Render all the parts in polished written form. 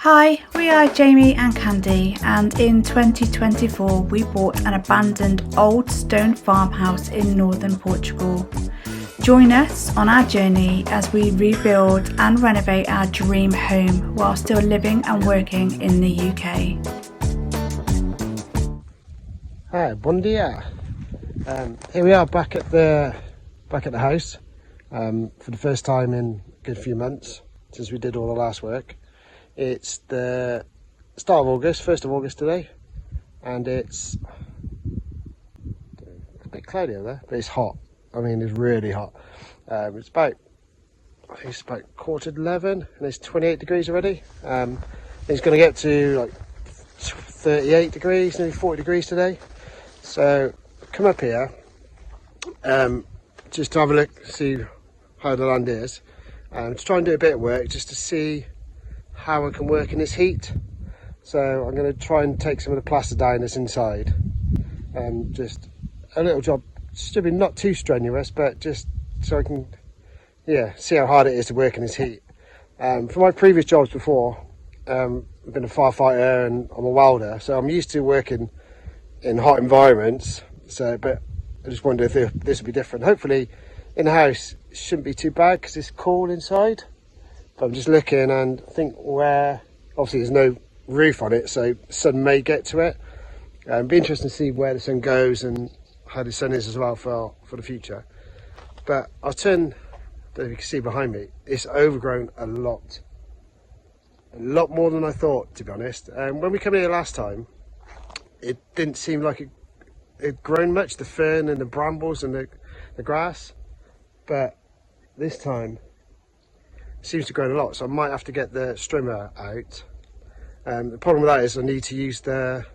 Hi, we are Jamie and Candy, and in 2024 we bought an abandoned old stone farmhouse in northern Portugal. Join us on our journey as we rebuild and renovate our dream home while still living and working in the UK. Hi, bon dia. Here we are back at the house for the first time in a good few months since we did all the last work. It's the start of August, 1st of August today, and it's a bit cloudy over there, but it's hot. I mean, it's really hot. It's about 11:15, and it's 28 degrees already. It's going to get to like 38 degrees, nearly 40 degrees today. So come up here just to have a look, see how the land is, to try and do a bit of work just to see how I can work in this heat. So I'm going to try and take some of the plaster down that's inside. Just a little job, should be not too strenuous, but just so I can see how hard it is to work in this heat. For my previous jobs before, I've been a firefighter and I'm a welder, so I'm used to working in hot environments. But I just wonder if this would be different. Hopefully in the house it shouldn't be too bad because it's cool inside. But I'm just looking, and I think where obviously there's no roof on it, so sun may get to it. It'd be interesting to see where the sun goes and how the sun is as well for the future. But I'll turn, I don't know if you can see behind me, it's overgrown a lot more than I thought, to be honest. When we came here last time, it didn't seem like it had grown much, the fern and the brambles and the grass, but this time it seems to grow a lot, so I might have to get the strimmer out. The problem with that is I need to use the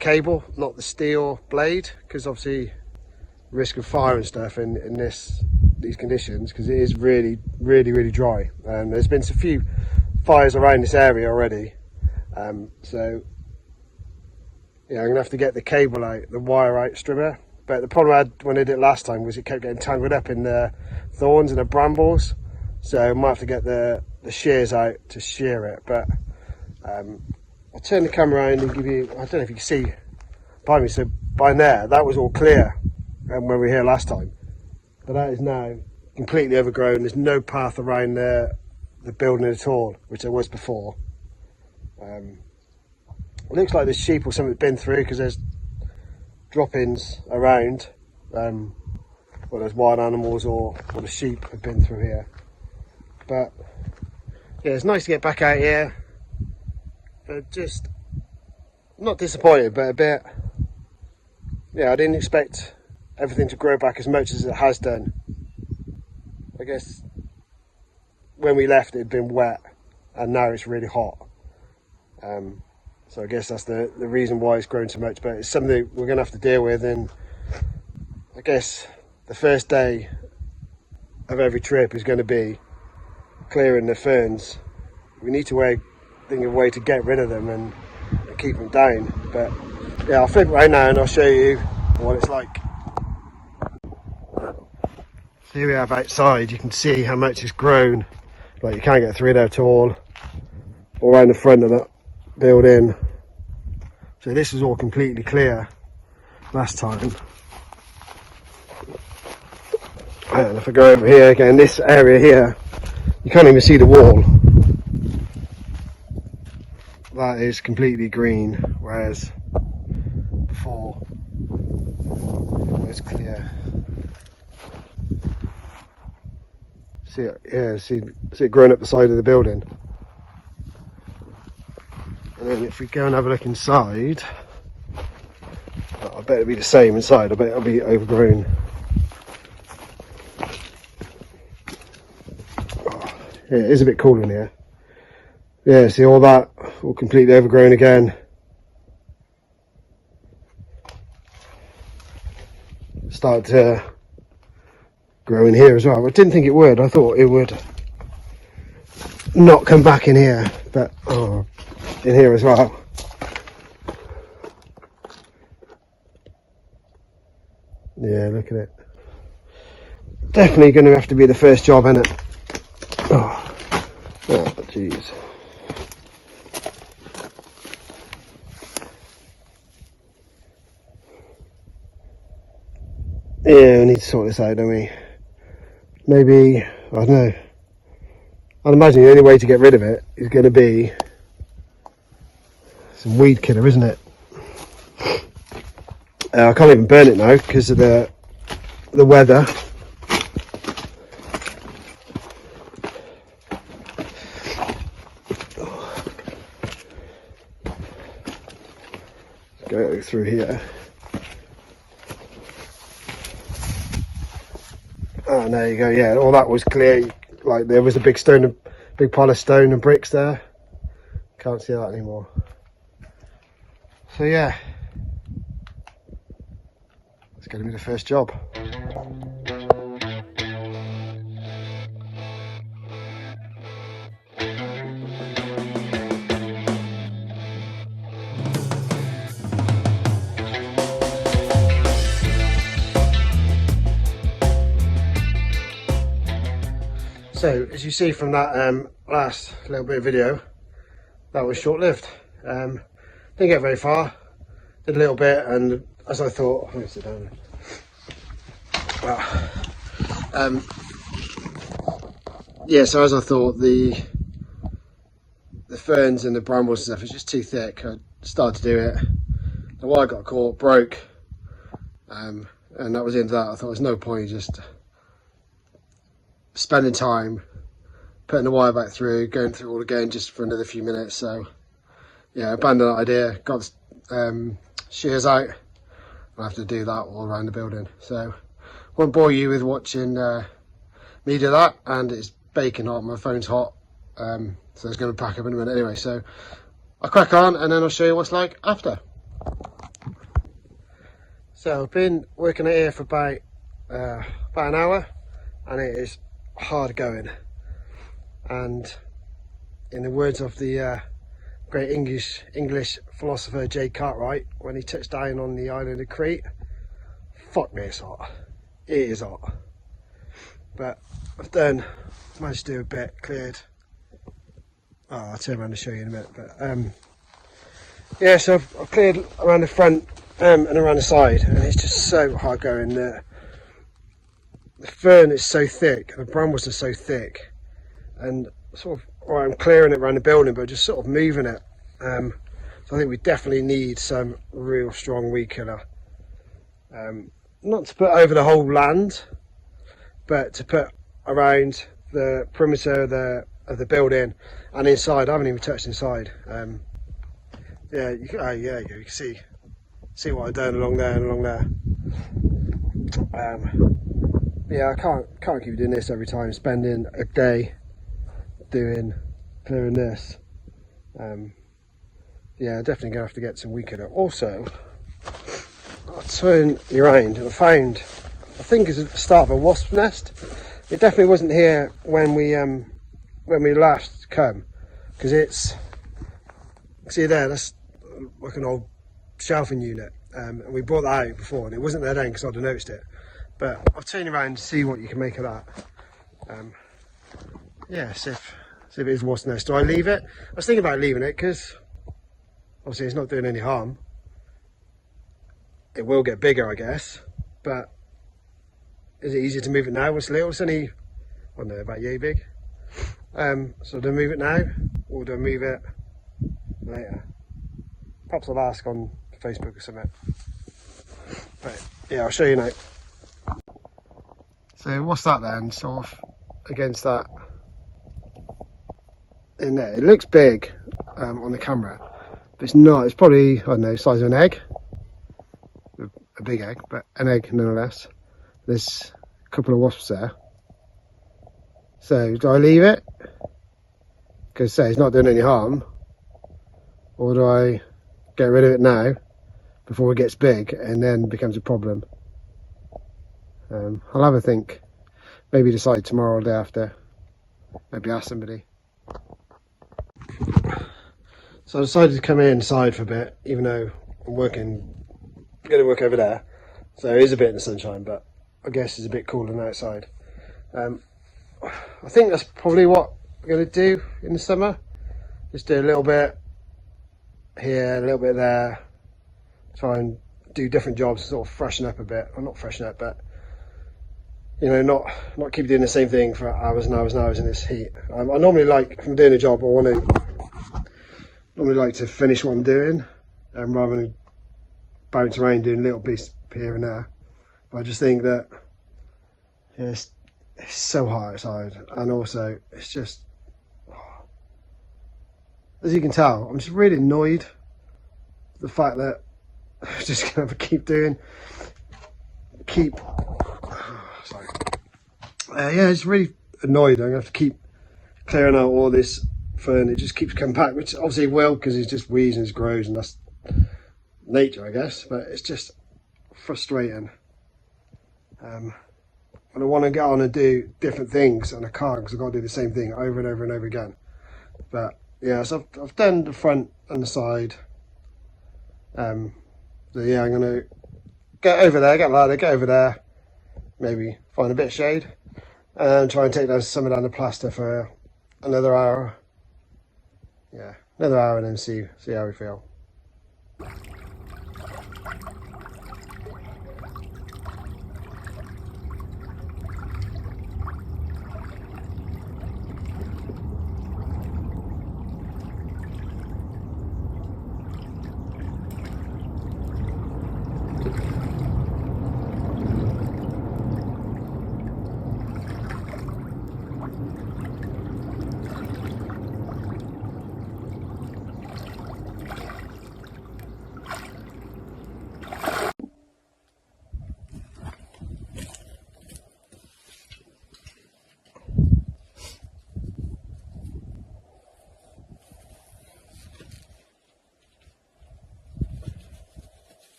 cable, not the steel blade, because obviously risk of fire and stuff in these conditions, because it is really dry. There's been a few fires around this area already, so yeah, I'm gonna have to get the cable out, the wire out strimmer. But the problem I had when I did it last time was it kept getting tangled up in the thorns and the brambles, so I might have to get the shears out to shear it. But I'll turn the camera around and give you, I don't know if you can see behind me, so by there that was all clear when we were here last time, but that is now completely overgrown. There's no path around the building at all, which there was before. It looks like there's sheep or something that's been through, because there's drop-ins around, well, there's wild animals or the sheep have been through here. But yeah, it's nice to get back out here. Just not disappointed, but a bit, yeah, I didn't expect everything to grow back as much as it has done. I guess when we left it had been wet, and now it's really hot. So I guess that's the reason why it's grown so much, but it's something we're going to have to deal with. And I guess the first day of every trip is going to be clearing the ferns. We need to think of a way to get rid of them and keep them down. But yeah, I'll flip right now and I'll show you what it's like. So here we have outside, you can see how much it's grown. Like, you can't get through there at all around the front of that building. So this was all completely clear last time. And if I go over here again, this area here, you can't even see the wall. That is completely green, whereas before it was clear. See it, yeah, see it growing up the side of the building. And then if we go and have a look inside, I bet it'll be the same inside. I bet it'll be overgrown. Yeah, it is a bit cool in here. Yeah, see all that, all completely overgrown again. Started to grow in here as well. I didn't think it would. I thought it would not come back in here, but in here as well. Yeah, look at it. Definitely going to have to be the first job, isn't it? Oh, jeez. Yeah, we need to sort this out, don't we? Maybe, I don't know. I'd imagine the only way to get rid of it is going to be some weed killer, isn't it? I can't even burn it now because of the weather. Go through here. Oh, there you go. Yeah, all that was clear. Like there was a big pile of stone and bricks there. Can't see that anymore. So yeah, it's going to be the first job. So as you see from that last little bit of video, that was short-lived. Didn't get very far, did a little bit, and as I thought, I'm going to sit down. Yeah, so as I thought, the ferns and the brambles and stuff is just too thick. I started to do it, the wire got caught, broke, and that was the end of that. I thought there's no point just spending time putting the wire back through, going through all again just for another few minutes. So yeah, abandoned that idea, got shears out. I'll have to do that all around the building, so won't bore you with watching me do that. And it's baking hot, my phone's hot, so it's going to pack up in a minute anyway. So I'll crack on and then I'll show you what's like after. So I've been working out here for about an hour, and it is hard going. And in the words of the great English philosopher J. Cartwright, when he touched down on the island of Crete, fuck me, it's hot. It is hot. But I've managed to do a bit, cleared. Oh, I'll turn around and show you in a minute. But yeah, so I've cleared around the front and around the side, and it's just so hard going. The fern is so thick, and the brambles are so thick, and sort of, I'm clearing it around the building, but just sort of moving it. So I think we definitely need some real strong weed killer. Not to put over the whole land, but to put around the perimeter of the building and inside. I haven't even touched inside. Yeah, you can see what I've done along there and along there. Yeah, I can't keep doing this every time, spending a day clearing this. Yeah, definitely gonna have to get some weed killer. Also, I'll turn you around and I think it's at the start of a wasp nest. It definitely wasn't here when we last come, because it's, see there, that's like an old shelving unit, and we brought that out before, and it wasn't there then because I'd have noticed it. But I'll turn you around to see what you can make of that. Yeah, see if it is wasp nest. Do I leave it? I was thinking about leaving it because obviously it's not doing any harm. It will get bigger, I guess, but is it easier to move it now? It's little, it's only, I don't know, about yay big. So do I move it now, or do I move it later? Perhaps I'll ask on Facebook or something. But yeah, I'll show you now. So what's that then, sort of against that in there? It looks big on the camera, but it's not. It's probably, I don't know, the size of an egg. A big egg, but an egg nonetheless. There's a couple of wasps there. So do I leave it, because say it's not doing any harm, or do I get rid of it now before it gets big and then becomes a problem? I'll have a think, maybe decide tomorrow or the day after, maybe ask somebody. So I decided to come inside for a bit, even though I'm going to work over there, so it is a bit in the sunshine, but I guess it's a bit cooler than outside. I think that's probably what we're going to do in the summer. Just do a little bit here, a little bit there, try and do different jobs, sort of freshen up a bit. Well, not freshen up, but you know, not keep doing the same thing for hours and hours and hours in this heat. I normally like, if I'm doing a job, normally like to finish what I'm doing, rather than bounce around doing little bits here and there. But I just think that it's so hot outside, and also it's just, as you can tell, I'm just really annoyed with the fact that I'm just gonna have to yeah, it's really annoyed. I'm gonna have to keep clearing out all this fern. It just keeps coming back, which obviously it will, because it just weeds and it grows, and that's nature, I guess. But it's just frustrating. And I want to get on and do different things, and I can't, because I've got to do the same thing over and over and over again. But yeah, so I've done the front and the side. So yeah, I'm gonna get over there, get a ladder, get over there, maybe find a bit of shade, and try and take some of the plaster for another hour. Yeah, another hour, and then see how we feel.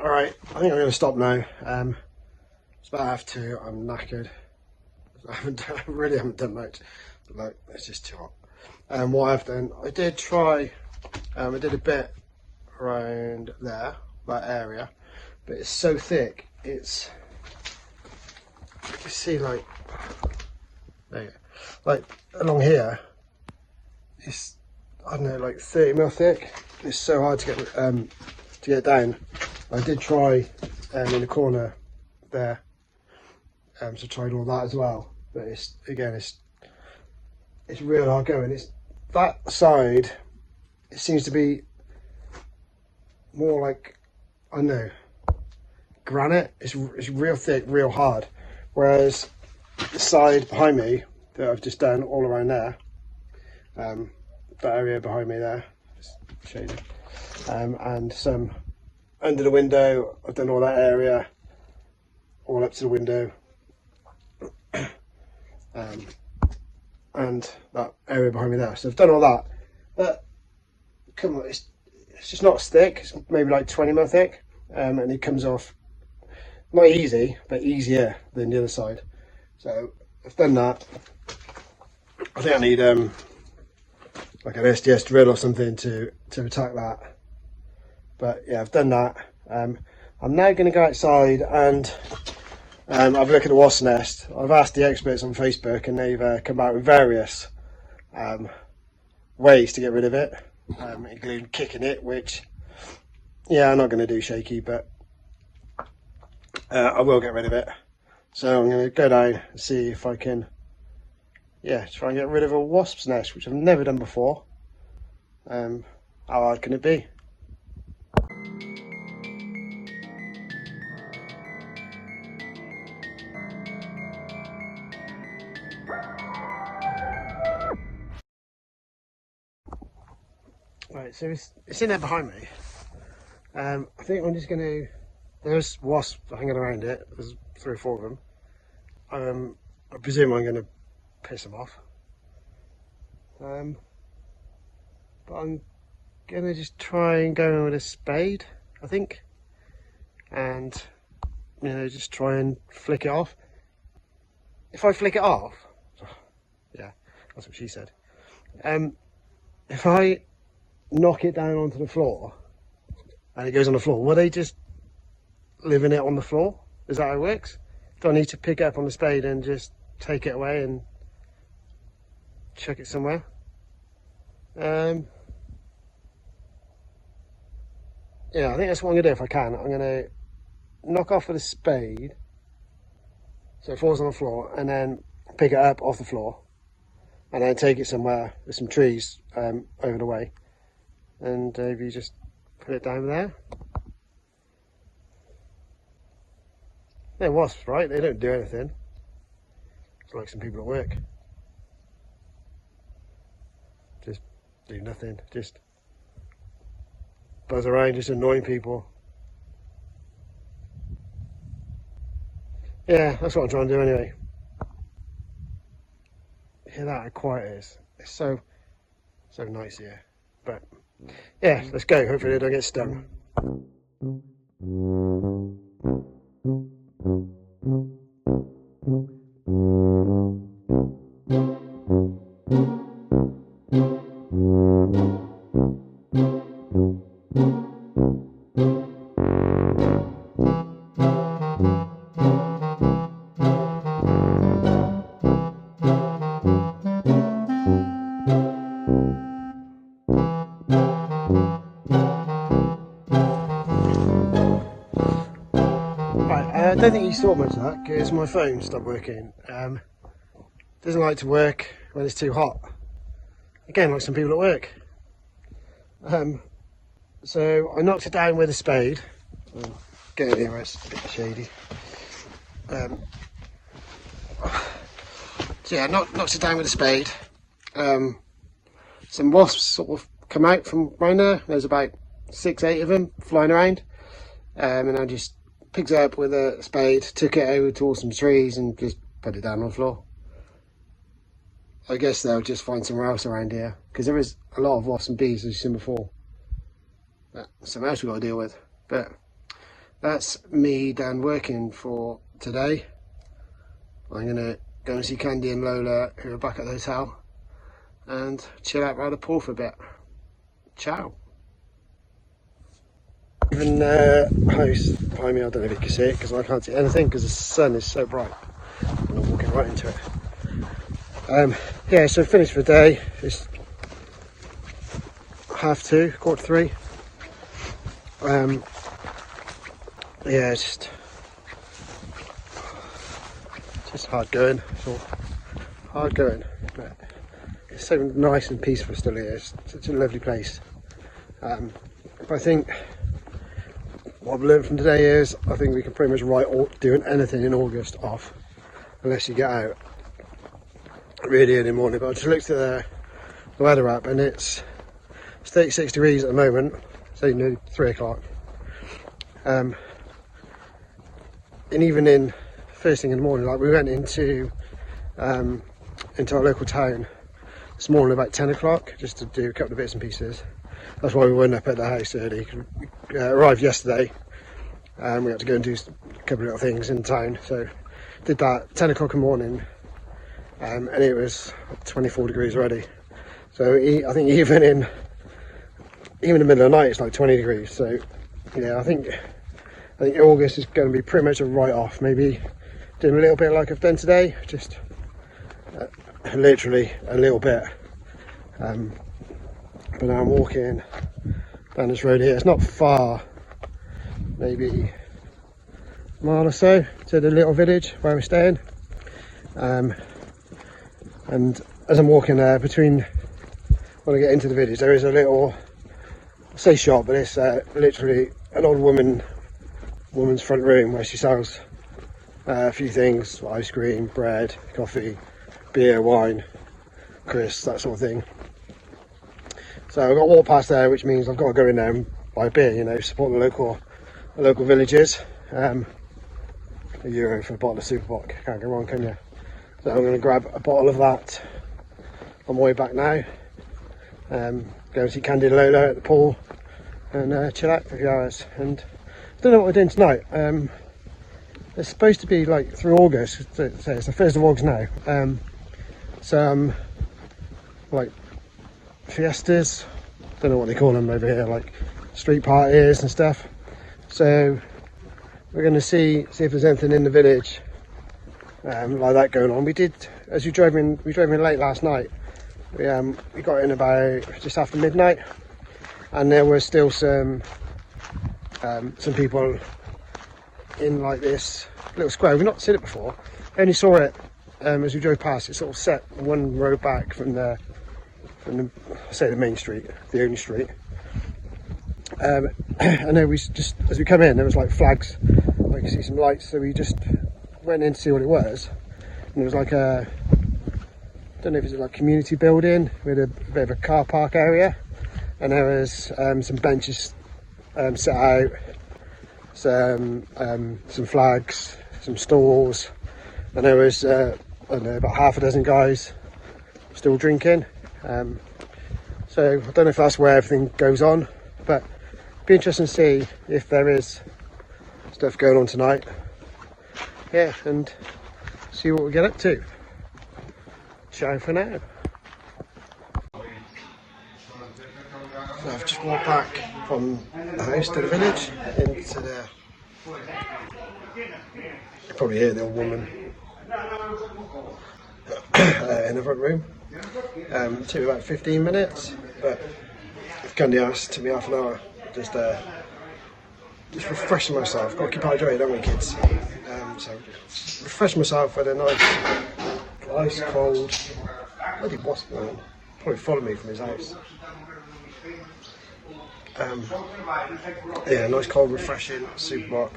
Alright, I think I'm going to stop now. It's about 2:30, I'm knackered. I really haven't done much. Like, it's just too hot. What I've done, I did try, I did a bit around there, that area, but it's so thick, it's, you see, like, there you go, like, along here, it's, I don't know, like 30mm thick. It's so hard to get down. I did try in the corner there, so tried all that as well, but it's real hard going. It's that side, it seems to be more like, I don't know, granite. It's real thick, real hard, whereas the side behind me that I've just done all around there, that area behind me there, just shaded, and some under the window, I've done all that area, all up to the window, and that area behind me there. So I've done all that, but come on, it's just not thick. It's maybe like 20mm thick, and it comes off not easy, but easier than the other side. So I've done that. I think I need like an SDS drill or something to attack that. But yeah, I've done that. I'm now going to go outside and have a look at the wasp nest. I've asked the experts on Facebook, and they've come out with various ways to get rid of it, including kicking it, which, yeah, I'm not going to do shaky, but I will get rid of it. So I'm going to go down and see if I can, yeah, try and get rid of a wasp's nest, which I've never done before. How hard can it be? Right, so it's in there behind me. I think I'm just going to, there's wasps hanging around it. There's 3 or 4 of them. I presume I'm going to piss them off. But I'm going to just try and go in with a spade, I think. And, you know, just try and flick it off. If I flick it off, yeah, that's what she said. If I knock it down onto the floor and it goes on the floor, will they just leaving it on the floor? Is that how it works? Do I need to pick it up on the spade and just take it away and chuck it somewhere? Yeah, I think that's what I'm gonna do if I can. I'm gonna knock off with a spade so it falls on the floor, and then pick it up off the floor, and then take it somewhere with some trees over the way, and maybe just put it down there. They're wasps, right? They don't do anything. It's like some people at work. Just do nothing. Just buzz around, just annoying people. Yeah, that's what I'm trying to do anyway. Hear that? How quiet it is. It's so nice here. But yeah, let's go. Hopefully they don't get stung. I don't think you saw much of that because my phone stopped working. Doesn't like to work when it's too hot. Again, like some people at work. So I knocked it down with a spade. Get in here where it's a bit shady. So yeah, knocked it down with a spade. Some wasps sort of come out from around there. There's about 6-8 of them flying around. And I just picked it up with a spade, took it over towards some trees and just put it down on the floor. I guess they'll just find somewhere else around here, because there is a lot of wasps and bees, as you've seen before. But something else we've got to deal with. But that's me done working for today. I'm going to go and see Candy and Lola, who are back at the hotel, and chill out by the pool for a bit. Ciao. Even house behind me, I don't know if you can see it because I can't see anything because the sun is so bright and I'm walking right into it. Yeah, so finished for the day. It's 2:30, 3:15. Yeah, it's just hard going. It's all hard going, but it's so nice and peaceful still here. It's such a lovely place. But I think what I've learned from today is I think we can pretty much write doing anything in August off unless you get out really early in the morning. But I just looked at the weather app and it's 36 degrees at the moment. It's only nearly 3 o'clock. And even in first thing in the morning, like we went into our local town this morning about 10 o'clock just to do a couple of bits and pieces. That's why we weren't up at the house early. We arrived yesterday and we had to go and do a couple of little things in town. So did that 10 o'clock in the morning and it was 24 degrees already. So I think even in the middle of the night it's like 20 degrees. So yeah, I think August is going to be pretty much a write-off. Maybe doing a little bit like I've done today, just literally a little bit. But now I'm walking down this road here. It's not far, maybe a mile or so to the little village where we're staying. And as I'm walking there, when I get into the village, there is a little, I say shop, but it's literally an old woman's front room where she sells a few things, ice cream, bread, coffee, beer, wine, crisps, that sort of thing. So I've got to walk past there, which means I've got to go in there and buy a beer, you know, support the local villages. €1 for a bottle of Superboc, can't go wrong, can you? So I'm going to grab a bottle of that on my way back now. Go and see Candy and Lola at the pool and chill out for a few hours. And I don't know what we're doing tonight. It's supposed to be like through August, so it's the 1st of August now. Some like fiestas, don't know what they call them over here, like street parties and stuff. So we're going to see if there's anything in the village like that going on. We did, as we drove in late last night. We got in about just after midnight, and there were still some people in like this little square. We've not seen it before. Only saw it as we drove past. It sort of set one road back from the say the main street, the only street. And then we just, as we come in, there was like flags. I could see some lights, so we just went in to see what it was. And it was like a, I don't know if it's like community building with a bit of a car park area, and there was some benches set out, some flags, some stalls, and there was I don't know, about half a dozen guys still drinking. So I don't know if that's where everything goes on, but it'd be interesting to see if there is stuff going on tonight. Yeah, and see what we get up to. Ciao for now. So I've just walked back from the house to the village into the, you probably hear the old woman in the front room. It took me about 15 minutes, but Candy asked, took me half an hour. Just refreshing myself. Got to keep hydrated, don't we, kids? So refresh myself with a nice, ice cold. Bloody wasp man. Probably followed me from his house. Yeah, nice cold, refreshing soup block.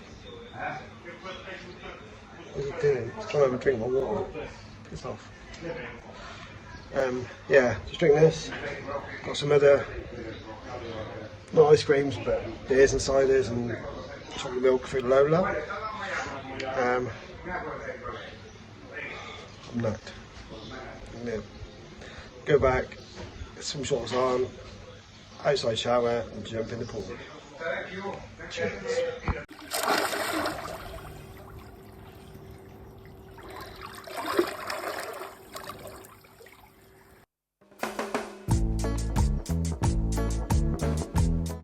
What's he doing? He's trying to have a drink of my water. Piss off. Yeah, just drink this. Got some other, not ice creams, but beers and ciders and chocolate milk through Lola. I'm nuts. Yeah. Go back, get some shorts on, outside shower, and jump in the pool. Cheers.